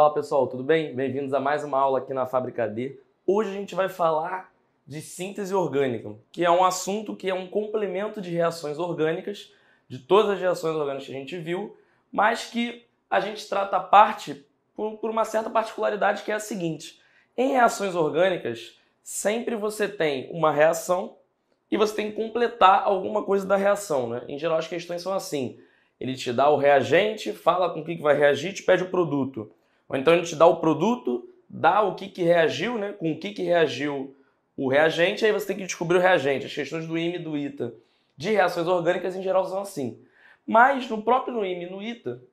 Fala pessoal, tudo bem? Bem-vindos a mais uma aula aqui na Fábrica D. Hoje a gente vai falar de síntese orgânica, que é um assunto que é um complemento de reações orgânicas, de todas as reações orgânicas que a gente viu, mas que a gente trata a parte por uma certa particularidade que é a seguinte. Em reações orgânicas, sempre você tem uma reação e você tem que completar alguma coisa da reação, né? Em geral as questões são assim. Ele te dá o reagente, fala com o que vai reagir, te pede o produto. Ou então ele te dá o produto, dá o que reagiu, né? Com o que reagiu o reagente, aí você tem que descobrir o reagente. As questões do IME e do ITA de reações orgânicas em geral são assim. Mas no próprio IME e no ITA,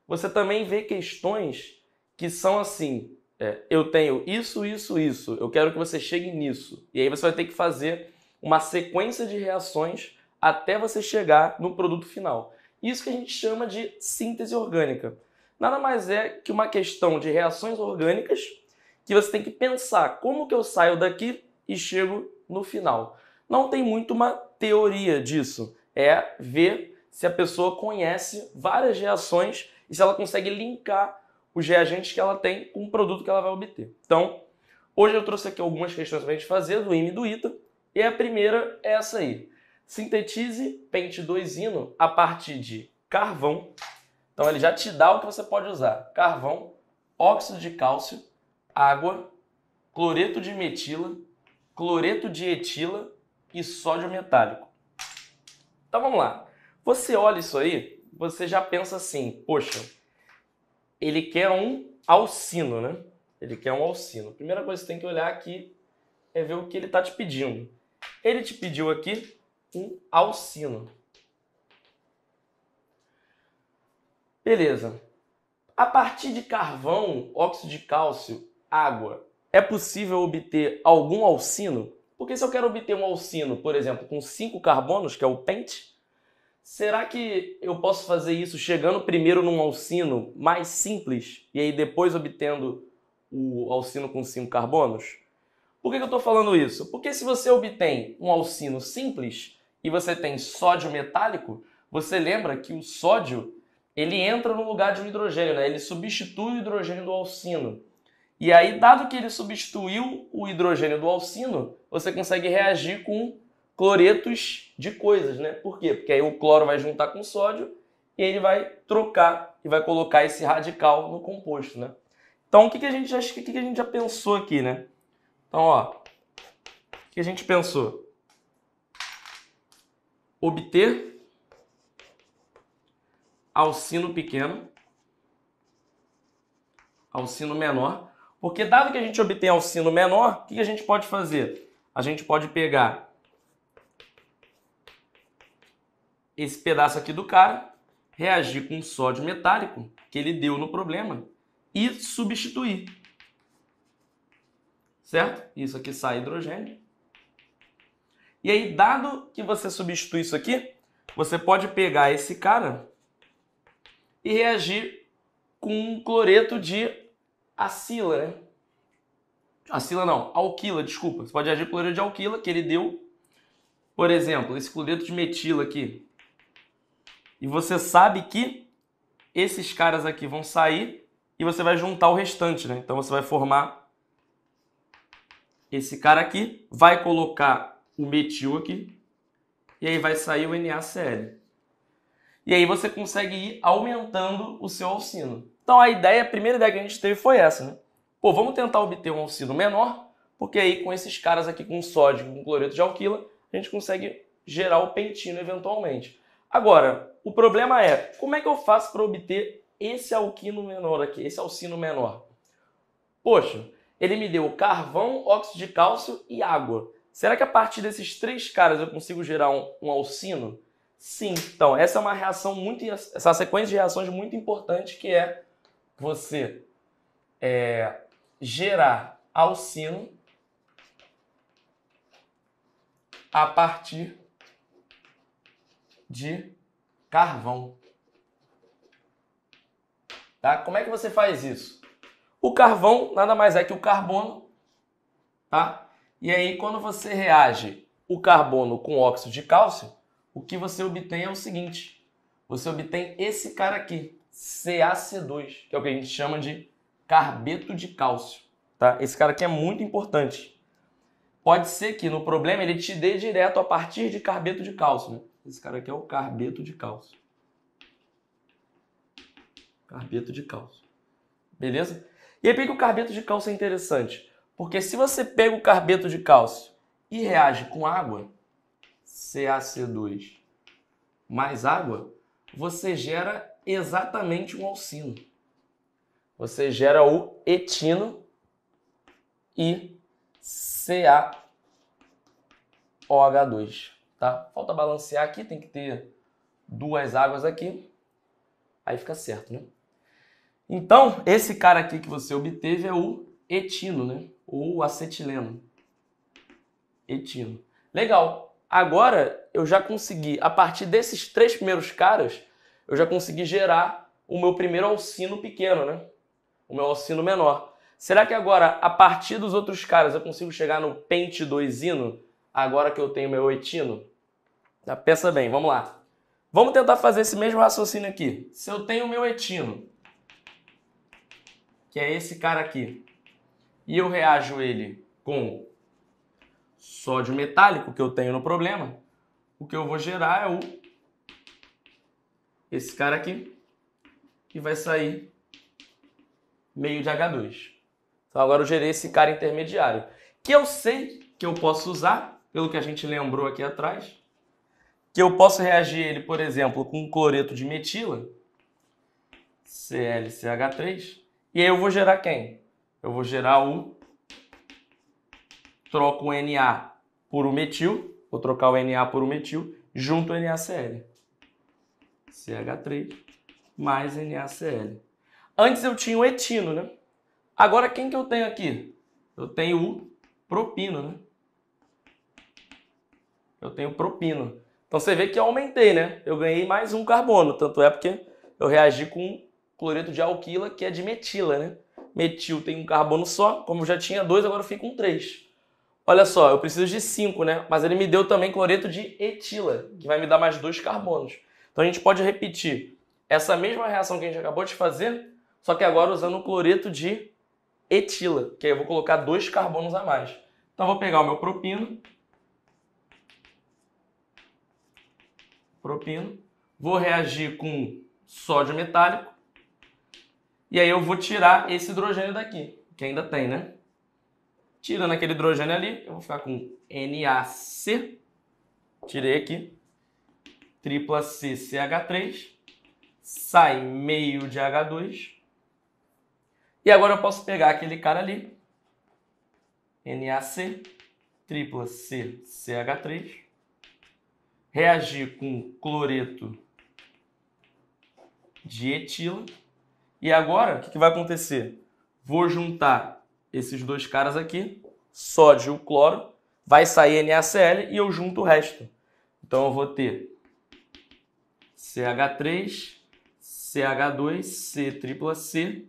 você também vê questões que são assim, eu tenho isso, eu quero que você chegue nisso. E aí você vai ter que fazer uma sequência de reações até você chegar no produto final. Isso que a gente chama de síntese orgânica. Nada mais é que uma questão de reações orgânicas que você tem que pensar como que eu saio daqui e chego no final. Não tem muito uma teoria disso. É ver se a pessoa conhece várias reações e se ela consegue linkar os reagentes que ela tem com o produto que ela vai obter. Então, hoje eu trouxe aqui algumas questões para a gente fazer do IME e do ITA. E a primeira é essa aí. Sintetize pente 2-ino a partir de carvão. Então ele já te dá o que você pode usar. Carvão, óxido de cálcio, água, cloreto de metila, cloreto de etila e sódio metálico. Então vamos lá. Você olha isso aí, você já pensa assim, poxa, ele quer um alcino, né? Ele quer um alcino. A primeira coisa que você tem que olhar aqui é ver o que ele está te pedindo. Ele te pediu aqui um alcino. Beleza. A partir de carvão, óxido de cálcio, água, é possível obter algum alcino? Porque se eu quero obter um alcino, por exemplo, com 5 carbonos, que é o pente, será que eu posso fazer isso chegando primeiro num alcino mais simples e aí depois obtendo o alcino com 5 carbonos? Por que eu estou falando isso? Porque se você obtém um alcino simples e você tem sódio metálico, você lembra que o sódio ele entra no lugar de um hidrogênio, né? Ele substitui o hidrogênio do alcino. E aí, dado que ele substituiu o hidrogênio do alcino, você consegue reagir com cloretos de coisas, né? Por quê? Porque aí o cloro vai juntar com o sódio e ele vai trocar e vai colocar esse radical no composto, né? Então, o que a gente já pensou aqui, né? Então, ó, o que a gente pensou? Obter alcino pequeno, alcino menor, porque dado que a gente obtém alcino menor, o que a gente pode fazer? A gente pode pegar esse pedaço aqui do cara, reagir com o sódio metálico que ele deu no problema e substituir. Certo? Isso aqui sai hidrogênio. E aí, dado que você substitui isso aqui, você pode pegar esse cara e reagir com um cloreto de acila, né? Acila não, alquila, desculpa. Você pode reagir com cloreto de alquila, que ele deu, por exemplo, esse cloreto de metila aqui. E você sabe que esses caras aqui vão sair e você vai juntar o restante, né? Então você vai formar esse cara aqui, vai colocar o metil aqui, e aí vai sair o NaCl. E aí você consegue ir aumentando o seu alcino. Então a primeira ideia que a gente teve foi essa, né? Pô, vamos tentar obter um alcino menor, porque aí com esses caras aqui com sódio, com cloreto de alquila, a gente consegue gerar o pentino eventualmente. Agora, o problema é, como é que eu faço para obter esse alquino menor aqui, esse alcino menor? Poxa, ele me deu carvão, óxido de cálcio e água. Será que a partir desses 3 caras eu consigo gerar um alcino? Sim. Então, essa é uma reação essa sequência de reações muito importante que é você gerar alcino a partir de carvão. Tá? Como é que você faz isso? O carvão nada mais é que o carbono, tá? E aí, quando você reage o carbono com óxido de cálcio, o que você obtém é o seguinte. Você obtém esse cara aqui, CaC2, que é o que a gente chama de carbeto de cálcio. Tá? Esse cara aqui é muito importante. Pode ser que no problema ele te dê direto a partir de carbeto de cálcio. Né? Esse cara aqui é o carbeto de cálcio. Carbeto de cálcio. Beleza? E aí por que o carbeto de cálcio é interessante? Porque se você pega o carbeto de cálcio e reage com água, CaC2 mais água, você gera exatamente um alcino. Você gera o etino e CaOH2. Tá? Falta balancear aqui, tem que ter duas águas aqui. Aí fica certo, né? Então, esse cara aqui que você obteve é o etino, né? Ou acetileno. Etino. Legal. Agora, eu já consegui, a partir desses três primeiros caras, eu já consegui gerar o meu primeiro alcino pequeno, né? O meu alcino menor. Será que agora, a partir dos outros caras, eu consigo chegar no pente-2ino, agora que eu tenho meu etino? Tá, pensa bem, vamos lá. Vamos tentar fazer esse mesmo raciocínio aqui. Se eu tenho o meu etino, que é esse cara aqui, e eu reajo ele com sódio metálico, que eu tenho no problema, o que eu vou gerar é esse cara aqui, que vai sair meio de H2. Então agora eu gerei esse cara intermediário, que eu sei que eu posso usar, pelo que a gente lembrou aqui atrás, que eu posso reagir ele, por exemplo, com cloreto de metila, ClCH3, e aí eu vou gerar quem? Eu vou gerar troco o Na por o metil, vou trocar o Na por o metil, junto ao NaCl. CH3 mais NaCl. Antes eu tinha o etino, né? Agora quem que eu tenho aqui? Eu tenho o propino, né? Eu tenho propino. Então você vê que eu aumentei, né? Eu ganhei mais um carbono, tanto é porque eu reagi com cloreto de alquila, que é de metila, né? Metil tem um carbono só, como eu já tinha dois, agora eu fico com 3. Olha só, eu preciso de 5, né? Mas ele me deu também cloreto de etila, que vai me dar mais 2 carbonos. Então a gente pode repetir essa mesma reação que a gente acabou de fazer, só que agora usando o cloreto de etila, que aí eu vou colocar 2 carbonos a mais. Então eu vou pegar o meu propino, vou reagir com sódio metálico, e aí eu vou tirar esse hidrogênio daqui, que ainda tem, né? Tirando aquele hidrogênio ali, eu vou ficar com NaC, tirei aqui, tripla C, CH3, sai meio de H2, e agora eu posso pegar aquele cara ali, NaC, tripla C, CH3, reagir com cloreto de etila, e agora o que vai acontecer? Vou juntar esses dois caras aqui, sódio e o cloro, vai sair NaCl e eu junto o resto. Então eu vou ter CH3, CH2, C tripla C,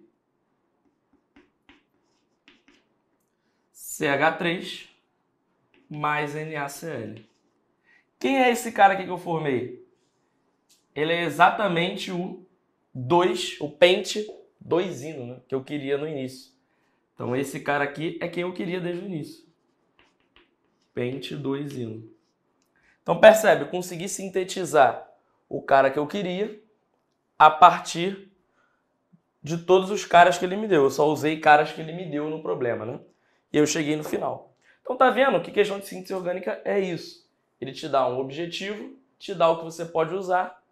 CH3 mais NaCl. Quem é esse cara aqui que eu formei? Ele é exatamente o pente-2ino, né, que eu queria no início. Então esse cara aqui é quem eu queria desde o início. Pente-2ino. Então percebe, eu consegui sintetizar o cara que eu queria a partir de todos os caras que ele me deu. Eu só usei caras que ele me deu no problema, né? E eu cheguei no final. Então tá vendo que questão de síntese orgânica é isso. Ele te dá um objetivo, te dá o que você pode usar,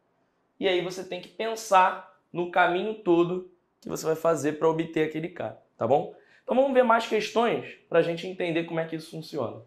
e aí você tem que pensar no caminho todo que você vai fazer para obter aquele cara, tá bom? Então vamos ver mais questões para a gente entender como é que isso funciona.